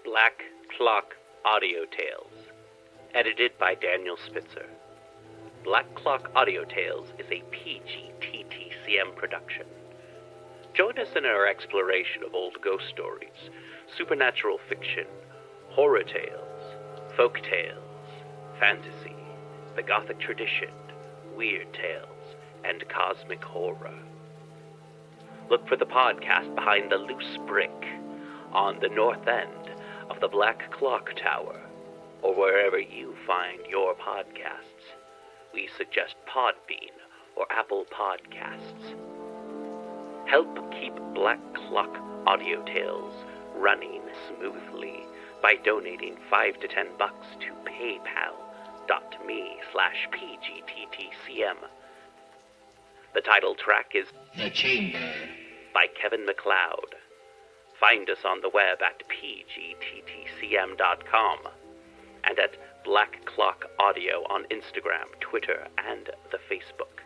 Black Clock Audio Tales, edited by Daniel Spitzer. Black Clock Audio Tales is a PG-TTCM production. Join us in our exploration of old ghost stories, supernatural fiction, horror tales, folk tales, fantasy, the Gothic tradition, weird tales, and cosmic horror. Look for the podcast Behind the Loose Brick on the north end of the Black Clock Tower, or wherever you find your podcasts. We suggest Podbean or Apple Podcasts. Help keep Black Clock Audio Tales running smoothly by donating $5 to $10 to paypal.me/PGTTCM. The title track is The Chamber by Kevin MacLeod. Find us on the web at pgttcm.com and at Black Clock Audio on Instagram, Twitter, and the Facebook,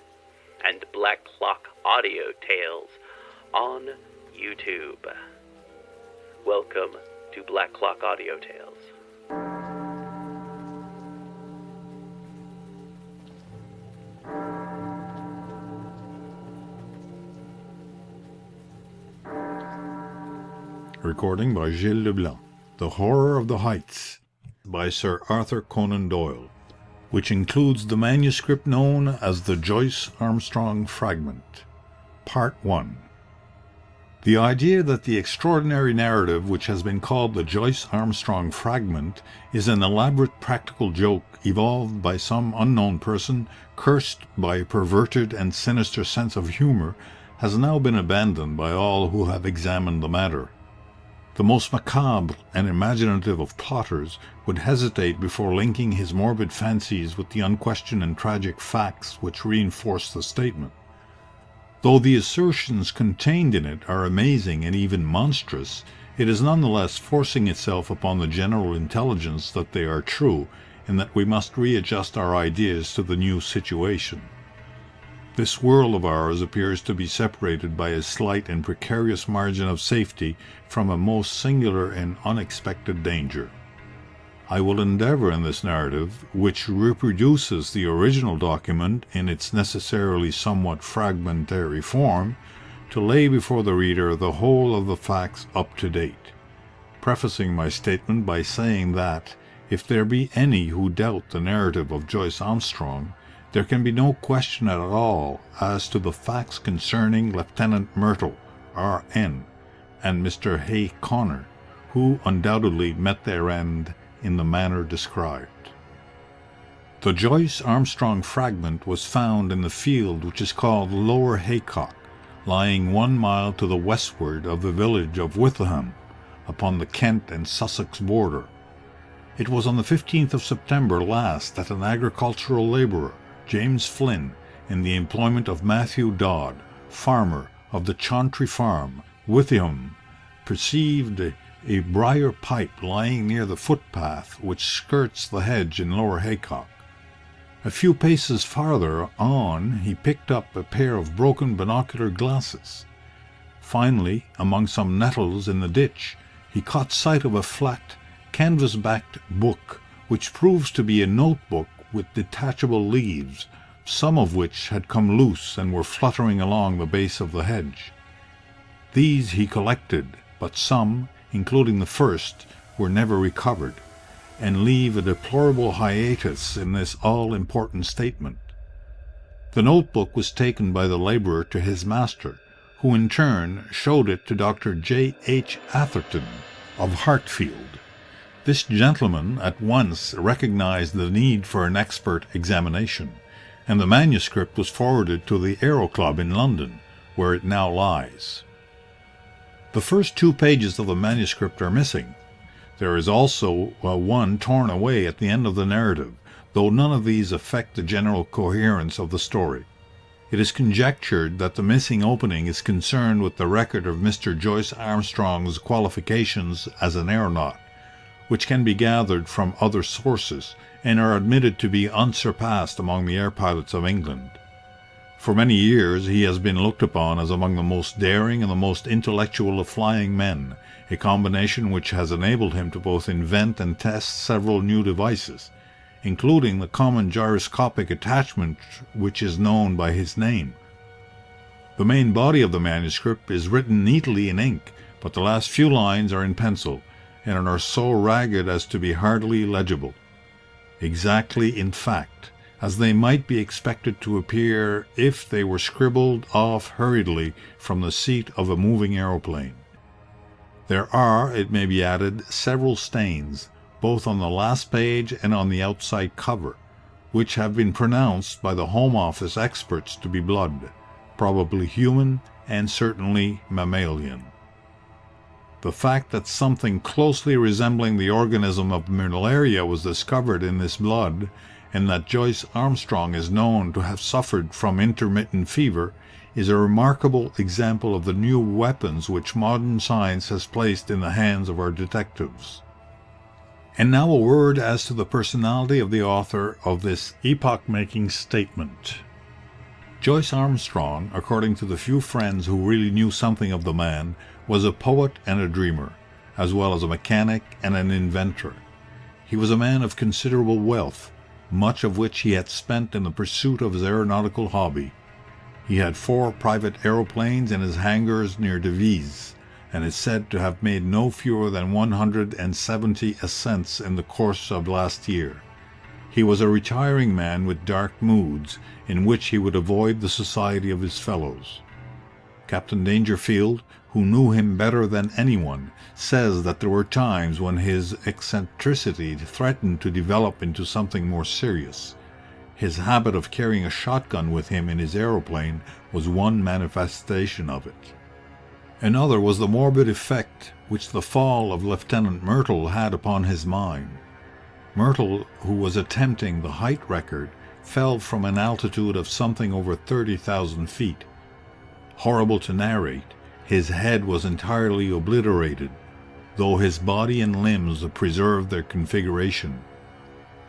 and Black Clock Audio Tales on YouTube. Welcome to Black Clock Audio Tales. Recording by Gilles Leblanc. The Horror of the Heights by Sir Arthur Conan Doyle, which includes the manuscript known as the Joyce Armstrong Fragment. Part 1. The idea that the extraordinary narrative which has been called the Joyce Armstrong Fragment is an elaborate practical joke evolved by some unknown person cursed by a perverted and sinister sense of humour has now been abandoned by all who have examined the matter. The most macabre and imaginative of plotters would hesitate before linking his morbid fancies with the unquestioned and tragic facts which reinforce the statement. Though the assertions contained in it are amazing and even monstrous, it is none the less forcing itself upon the general intelligence that they are true, and that we must readjust our ideas to the new situation. This world of ours appears to be separated by a slight and precarious margin of safety from a most singular and unexpected danger. I will endeavour in this narrative, which reproduces the original document in its necessarily somewhat fragmentary form, to lay before the reader the whole of the facts up to date, prefacing my statement by saying that, if there be any who doubt the narrative of Joyce Armstrong, there can be no question at all as to the facts concerning Lieutenant Myrtle, R.N., and Mr. Hay Connor, who undoubtedly met their end in the manner described. The Joyce Armstrong fragment was found in the field which is called Lower Haycock, lying 1 mile to the westward of the village of Withyham, upon the Kent and Sussex border. It was on the 15th of September last that an agricultural labourer, James Flynn, in the employment of Matthew Dodd, farmer of the Chauntry Farm, Withyham, perceived a briar pipe lying near the footpath which skirts the hedge in Lower Haycock. A few paces farther on he picked up a pair of broken binocular glasses. Finally, among some nettles in the ditch, he caught sight of a flat, canvas-backed book, which proves to be a notebook with detachable leaves, some of which had come loose and were fluttering along the base of the hedge. These he collected, but some, including the first, were never recovered, and leave a deplorable hiatus in this all-important statement. The notebook was taken by the labourer to his master, who in turn showed it to Dr. J. H. Atherton of Hartfield. This gentleman at once recognized the need for an expert examination, and the manuscript was forwarded to the Aero Club in London, where it now lies. The first 2 pages of the manuscript are missing. There is also one torn away at the end of the narrative, though none of these affect the general coherence of the story. It is conjectured that the missing opening is concerned with the record of Mr. Joyce Armstrong's qualifications as an aeronaut, which can be gathered from other sources, and are admitted to be unsurpassed among the air pilots of England. For many years he has been looked upon as among the most daring and the most intellectual of flying men, a combination which has enabled him to both invent and test several new devices, including the common gyroscopic attachment which is known by his name. The main body of the manuscript is written neatly in ink, but the last few lines are in pencil, and are so ragged as to be hardly legible. Exactly, in fact, as they might be expected to appear if they were scribbled off hurriedly from the seat of a moving aeroplane. There are, it may be added, several stains, both on the last page and on the outside cover, which have been pronounced by the Home Office experts to be blood, probably human and certainly mammalian. The fact that something closely resembling the organism of malaria was discovered in this blood, and that Joyce Armstrong is known to have suffered from intermittent fever, is a remarkable example of the new weapons which modern science has placed in the hands of our detectives. And now a word as to the personality of the author of this epoch-making statement. Joyce Armstrong, according to the few friends who really knew something of the man, was a poet and a dreamer, as well as a mechanic and an inventor. He was a man of considerable wealth, much of which he had spent in the pursuit of his aeronautical hobby. He had 4 private aeroplanes in his hangars near Devizes, and is said to have made no fewer than 170 ascents in the course of last year. He was a retiring man with dark moods, in which he would avoid the society of his fellows. Captain Dangerfield, who knew him better than anyone, says that there were times when his eccentricity threatened to develop into something more serious. His habit of carrying a shotgun with him in his aeroplane was one manifestation of it. Another was the morbid effect which the fall of Lieutenant Myrtle had upon his mind. Myrtle, who was attempting the height record, fell from an altitude of something over 30,000 feet. Horrible to narrate, his head was entirely obliterated, though his body and limbs preserved their configuration.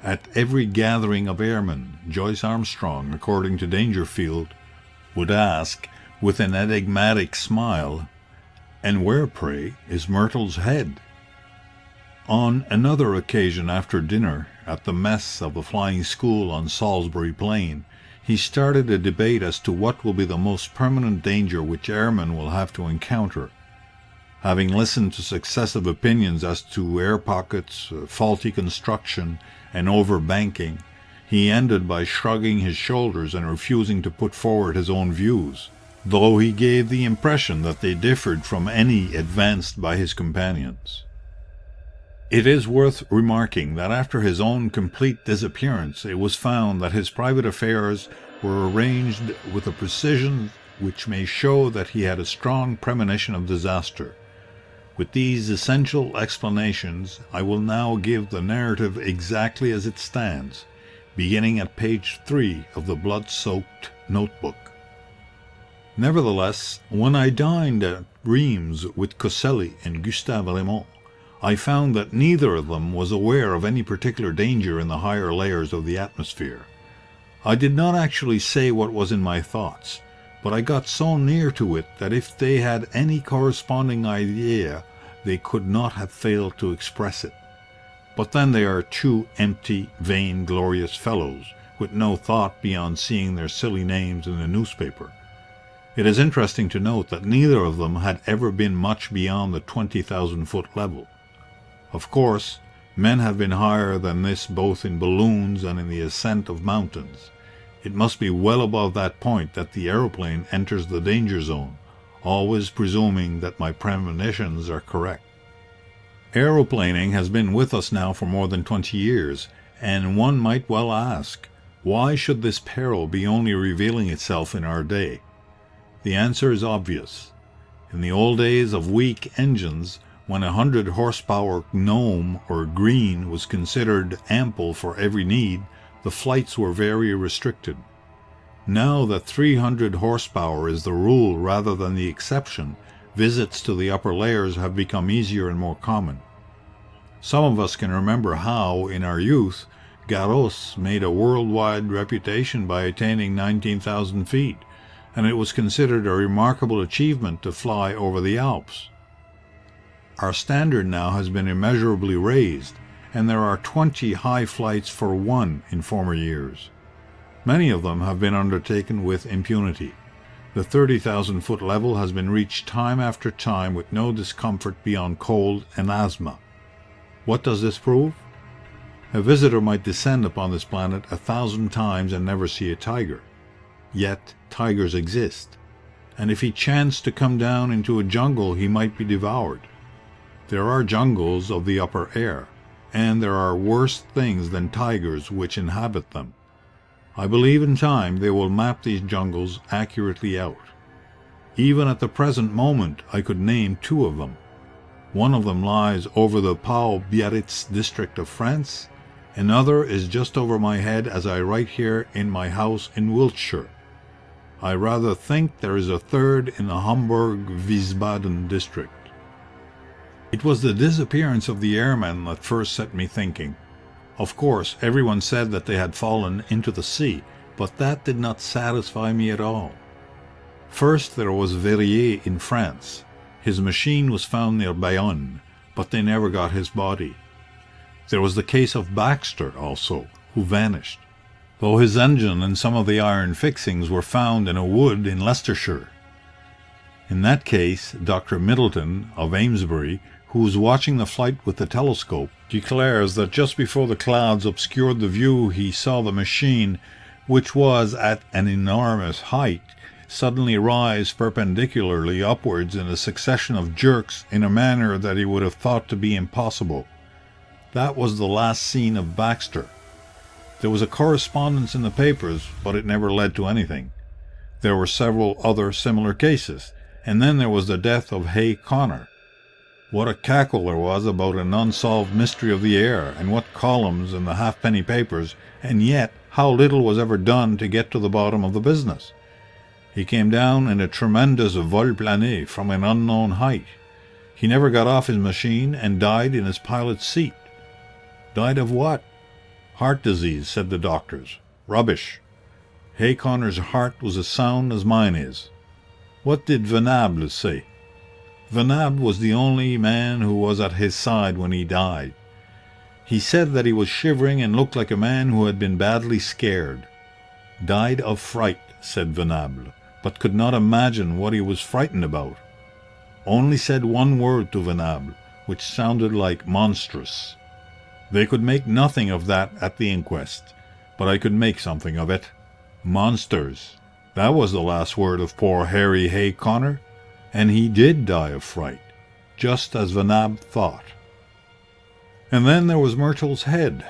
At every gathering of airmen, Joyce Armstrong, according to Dangerfield, would ask, with an enigmatic smile, "And where, pray, is Myrtle's head?" On another occasion after dinner, at the mess of the flying school on Salisbury Plain, he started a debate as to what will be the most permanent danger which airmen will have to encounter. Having listened to successive opinions as to air pockets, faulty construction, and overbanking, he ended by shrugging his shoulders and refusing to put forward his own views, though he gave the impression that they differed from any advanced by his companions. It is worth remarking that after his own complete disappearance it was found that his private affairs were arranged with a precision which may show that he had a strong premonition of disaster. With these essential explanations, I will now give the narrative exactly as it stands, beginning at page 3 of the blood-soaked notebook. Nevertheless, when I dined at Rheims with Coselli and Gustave Raymond, I found that neither of them was aware of any particular danger in the higher layers of the atmosphere. I did not actually say what was in my thoughts, but I got so near to it that if they had any corresponding idea, they could not have failed to express it. But then they are 2 empty, vain, glorious fellows, with no thought beyond seeing their silly names in the newspaper. It is interesting to note that neither of them had ever been much beyond the 20,000-foot level. Of course, men have been higher than this both in balloons and in the ascent of mountains. It must be well above that point that the aeroplane enters the danger zone, always presuming that my premonitions are correct. Aeroplaning has been with us now for more than 20 years, and one might well ask, why should this peril be only revealing itself in our day? The answer is obvious. In the old days of weak engines, when 100 horsepower Gnome or Green was considered ample for every need, the flights were very restricted. Now that 300 horsepower is the rule rather than the exception, visits to the upper layers have become easier and more common. Some of us can remember how, in our youth, Garros made a worldwide reputation by attaining 19,000 feet, and it was considered a remarkable achievement to fly over the Alps. Our standard now has been immeasurably raised, and there are 20 high flights for one in former years. Many of them have been undertaken with impunity. The 30,000-foot level has been reached time after time with no discomfort beyond cold and asthma. What does this prove? A visitor might descend upon this planet 1,000 times and never see a tiger. Yet tigers exist, and if he chanced to come down into a jungle he might be devoured. There are jungles of the upper air, and there are worse things than tigers which inhabit them. I believe in time they will map these jungles accurately out. Even at the present moment I could name 2 of them. One of them lies over the Pau-Biarritz district of France. Another is just over my head as I write here in my house in Wiltshire. I rather think there is a third in the Hamburg-Wiesbaden district. It was the disappearance of the airmen that first set me thinking. Of course, everyone said that they had fallen into the sea, but that did not satisfy me at all. First there was Verrier in France. His machine was found near Bayonne, but they never got his body. There was the case of Baxter also, who vanished, though his engine and some of the iron fixings were found in a wood in Leicestershire. In that case, Dr. Middleton, of Amesbury, who was watching the flight with the telescope, declares that just before the clouds obscured the view he saw the machine, which was at an enormous height, suddenly rise perpendicularly upwards in a succession of jerks in a manner that he would have thought to be impossible. That was the last seen of Baxter. There was a correspondence in the papers, but it never led to anything. There were several other similar cases, and then there was the death of Hay Connor. What a cackle there was about an unsolved mystery of the air, and what columns in the halfpenny papers, and yet how little was ever done to get to the bottom of the business. He came down in a tremendous vol plane from an unknown height. He never got off his machine and died in his pilot's seat. Died of what? Heart disease, said the doctors. Rubbish. Hay Connor's heart was as sound as mine is. What did Venable say? Venable was the only man who was at his side when he died. He said that he was shivering and looked like a man who had been badly scared. Died of fright, said Venable, but could not imagine what he was frightened about. Only said one word to Venable, which sounded like monstrous. They could make nothing of that at the inquest, but I could make something of it. Monsters. That was the last word of poor Harry Hay Connor, and he did die of fright, just as Venable thought. And then there was Myrtle's head.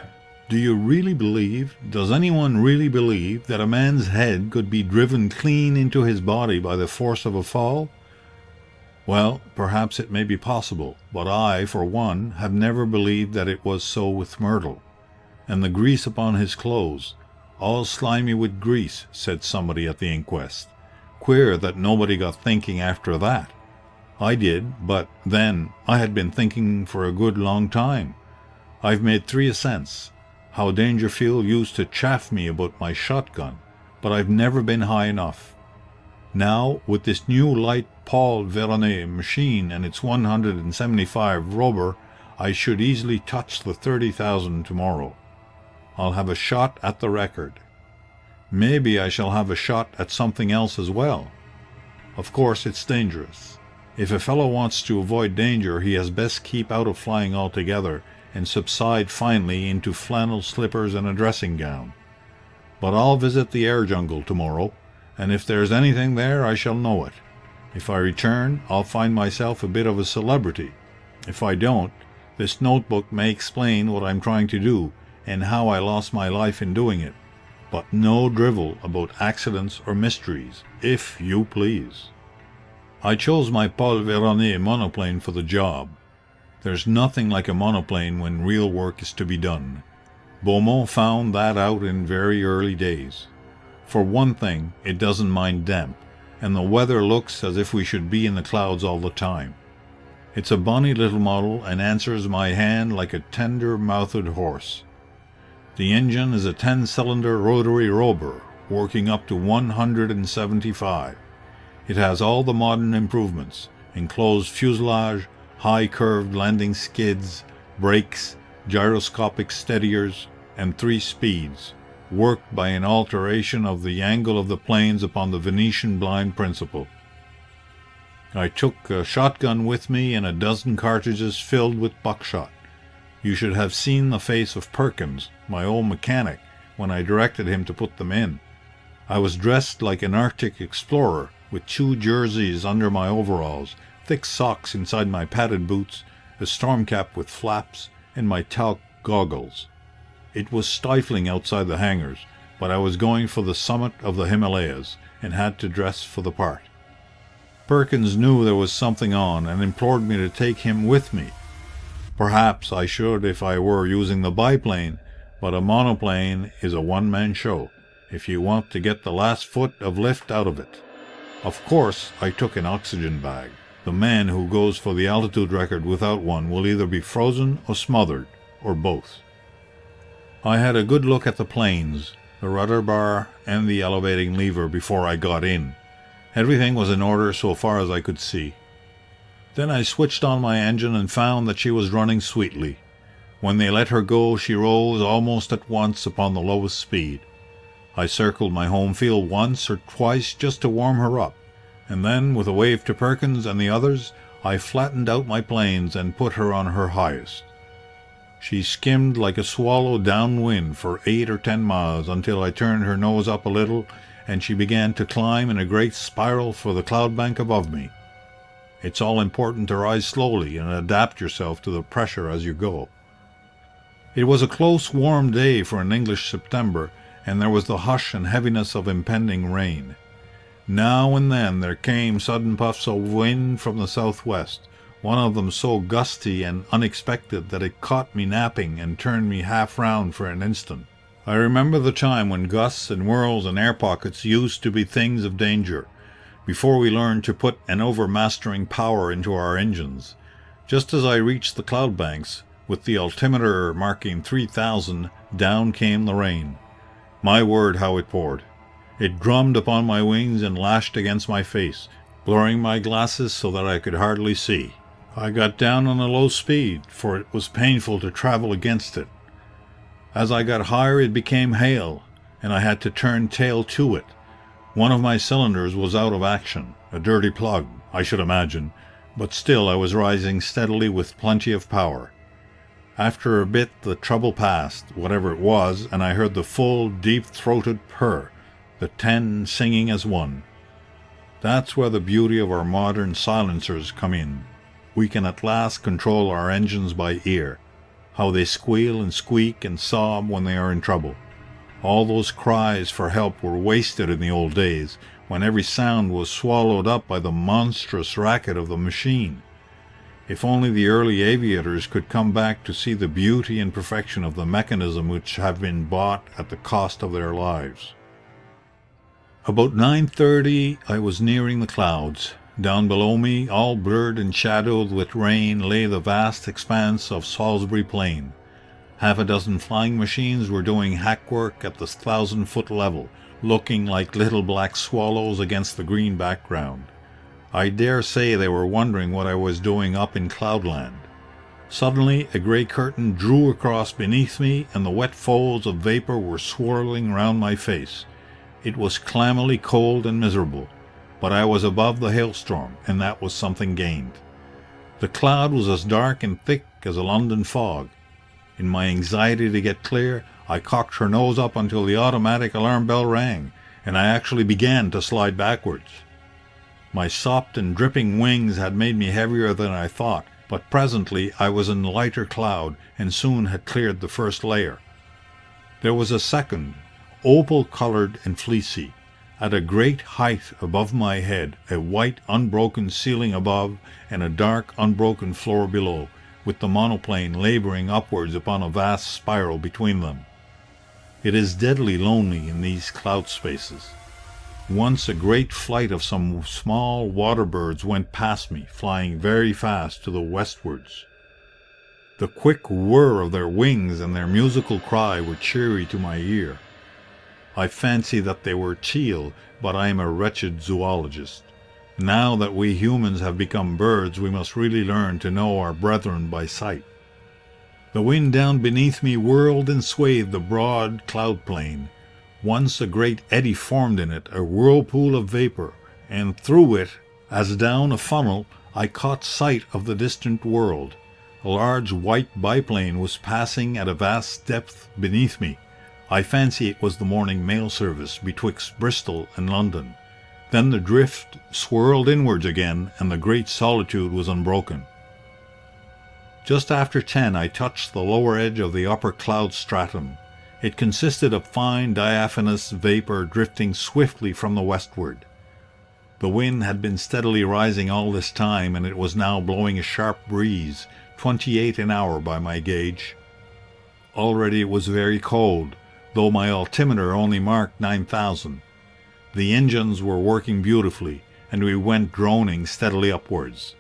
Do you really believe, does anyone really believe, that a man's head could be driven clean into his body by the force of a fall? Well, perhaps it may be possible, but I, for one, have never believed that it was so with Myrtle. And the grease upon his clothes, all slimy with grease, said somebody at the inquest. Queer that nobody got thinking after that. I did, but, then, I had been thinking for a good long time. I've made 3 ascents. How Dangerfield used to chaff me about my shotgun, but I've never been high enough. Now, with this new light Paul Veronet machine and its 175 Robur, I should easily touch the 30,000 tomorrow. I'll have a shot at the record. Maybe I shall have a shot at something else as well. Of course, it's dangerous. If a fellow wants to avoid danger, he has best keep out of flying altogether and subside finally into flannel slippers and a dressing gown. But I'll visit the air jungle tomorrow, and if there's anything there I shall know it. If I return, I'll find myself a bit of a celebrity. If I don't, this notebook may explain what I'm trying to do and how I lost my life in doing it. But no drivel about accidents or mysteries, if you please. I chose my Paul Veronet monoplane for the job. There's nothing like a monoplane when real work is to be done. Beaumont found that out in very early days. For one thing, it doesn't mind damp, and the weather looks as if we should be in the clouds all the time. It's a bonny little model and answers my hand like a tender-mouthed horse. The engine is a 10-cylinder rotary rover, working up to 175. It has all the modern improvements: enclosed fuselage, high curved landing skids, brakes, gyroscopic steadiers, and 3 speeds, worked by an alteration of the angle of the planes upon the Venetian blind principle. I took a shotgun with me and a dozen cartridges filled with buckshot. You should have seen the face of Perkins, my old mechanic, when I directed him to put them in. I was dressed like an Arctic explorer, with 2 jerseys under my overalls, thick socks inside my padded boots, a storm cap with flaps, and my talc goggles. It was stifling outside the hangars, but I was going for the summit of the Himalayas, and had to dress for the part. Perkins knew there was something on, and implored me to take him with me. Perhaps I should if I were using the biplane, but a monoplane is a one-man show, if you want to get the last foot of lift out of it. Of course, I took an oxygen bag. The man who goes for the altitude record without one will either be frozen or smothered, or both. I had a good look at the planes, the rudder bar, and the elevating lever before I got in. Everything was in order so far as I could see. Then I switched on my engine and found that she was running sweetly. When they let her go, she rose almost at once upon the lowest speed. I circled my home field once or twice just to warm her up, and then, with a wave to Perkins and the others, I flattened out my planes and put her on her highest. She skimmed like a swallow downwind for 8 or 10 miles until I turned her nose up a little, and she began to climb in a great spiral for the cloud bank above me. It's all important to rise slowly and adapt yourself to the pressure as you go. It was a close, warm day for an English September, and there was the hush and heaviness of impending rain. Now and then there came sudden puffs of wind from the southwest, one of them so gusty and unexpected that it caught me napping and turned me half round for an instant. I remember the time when gusts and whirls and air pockets used to be things of danger, before we learned to put an overmastering power into our engines. Just as I reached the cloud banks, with the altimeter marking 3,000, down came the rain. My word, how it poured! It drummed upon my wings and lashed against my face, blurring my glasses so that I could hardly see. I got down on a low speed, for it was painful to travel against it. As I got higher it became hail, and I had to turn tail to it. One of my cylinders was out of action, a dirty plug, I should imagine, but still I was rising steadily with plenty of power. After a bit the trouble passed, whatever it was, and I heard the full, deep-throated purr, the 10 singing as one. That's where the beauty of our modern silencers come in. We can at last control our engines by ear. How they squeal and squeak and sob when they are in trouble. All those cries for help were wasted in the old days, when every sound was swallowed up by the monstrous racket of the machine. If only the early aviators could come back to see the beauty and perfection of the mechanism which have been bought at the cost of their lives. About 9:30 I was nearing the clouds. Down below me, all blurred and shadowed with rain, lay the vast expanse of Salisbury Plain. Half a dozen flying machines were doing hack work at the 1,000-foot level, looking like little black swallows against the green background. I dare say they were wondering what I was doing up in cloudland. Suddenly a grey curtain drew across beneath me, and the wet folds of vapour were swirling round my face. It was clammily cold and miserable, but I was above the hailstorm, and that was something gained. The cloud was as dark and thick as a London fog. In my anxiety to get clear, I cocked her nose up until the automatic alarm bell rang, and I actually began to slide backwards. My sopped and dripping wings had made me heavier than I thought, but presently I was in lighter cloud, and soon had cleared the first layer. There was a second, opal-coloured and fleecy. At a great height above my head, a white unbroken ceiling above, and a dark unbroken floor below, with the monoplane labouring upwards upon a vast spiral between them. It is deadly lonely in these cloud spaces. Once a great flight of some small water birds went past me, flying very fast to the westwards. The quick whir of their wings and their musical cry were cheery to my ear. I fancy that they were teal, but I am a wretched zoologist. Now that we humans have become birds, we must really learn to know our brethren by sight. The wind down beneath me whirled and swayed the broad cloud plain. Once a great eddy formed in it, a whirlpool of vapor, and through it, as down a funnel, I caught sight of the distant world. A large white biplane was passing at a vast depth beneath me. I fancy it was the morning mail service betwixt Bristol and London. Then the drift swirled inwards again, and the great solitude was unbroken. Just after 10 I touched the lower edge of the upper cloud stratum. It consisted of fine diaphanous vapour drifting swiftly from the westward. The wind had been steadily rising all this time, and it was now blowing a sharp breeze, 28 an hour by my gauge. Already it was very cold, though my altimeter only marked 9,000. The engines were working beautifully, and we went droning steadily upwards.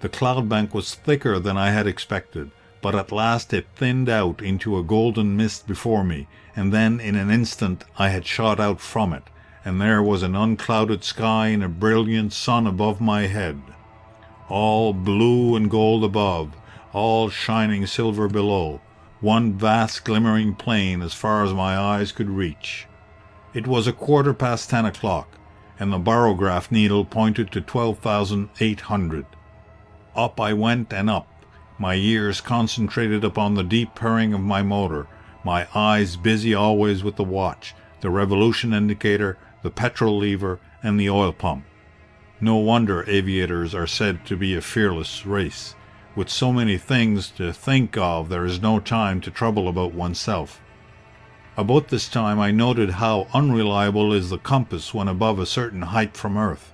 The cloud bank was thicker than I had expected, but at last it thinned out into a golden mist before me, and then in an instant I had shot out from it, and there was an unclouded sky and a brilliant sun above my head. All blue and gold above, all shining silver below, one vast glimmering plain as far as my eyes could reach. It was 10:15 o'clock, and the barograph needle pointed to 12,800. Up I went and up, my ears concentrated upon the deep purring of my motor, my eyes busy always with the watch, the revolution indicator, the petrol lever, and the oil pump. No wonder aviators are said to be a fearless race. With so many things to think of, there is no time to trouble about oneself. About this time I noted how unreliable is the compass when above a certain height from earth.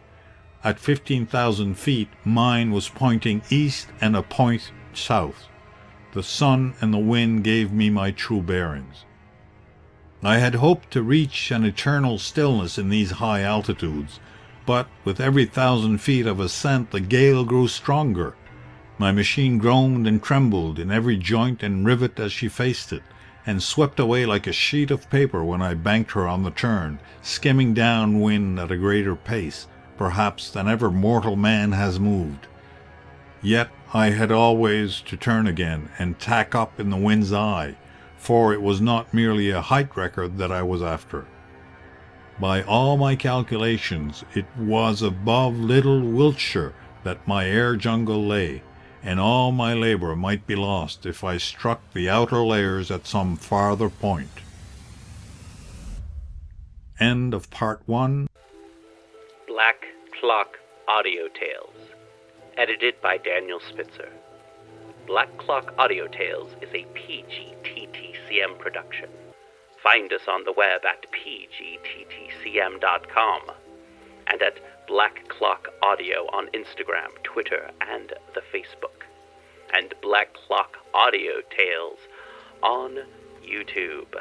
At 15,000 feet mine was pointing east and a point south. The sun and the wind gave me my true bearings. I had hoped to reach an eternal stillness in these high altitudes, but with every 1,000 feet of ascent the gale grew stronger. My machine groaned and trembled in every joint and rivet as she faced it, and swept away like a sheet of paper when I banked her on the turn, skimming down wind at a greater pace, perhaps, than ever mortal man has moved. Yet I had always to turn again and tack up in the wind's eye, for it was not merely a height record that I was after. By all my calculations, it was above Little Wiltshire that my air jungle lay, and all my labour might be lost if I struck the outer layers at some farther point. End of Part 1. Black Clock Audio Tales. Edited by Daniel Spitzer. Black Clock Audio Tales is a PGTTCM production. Find us on the web at pgttcm.com and at Black Clock Audio on Instagram, Twitter, and the Facebook, and Black Clock Audio Tales on YouTube.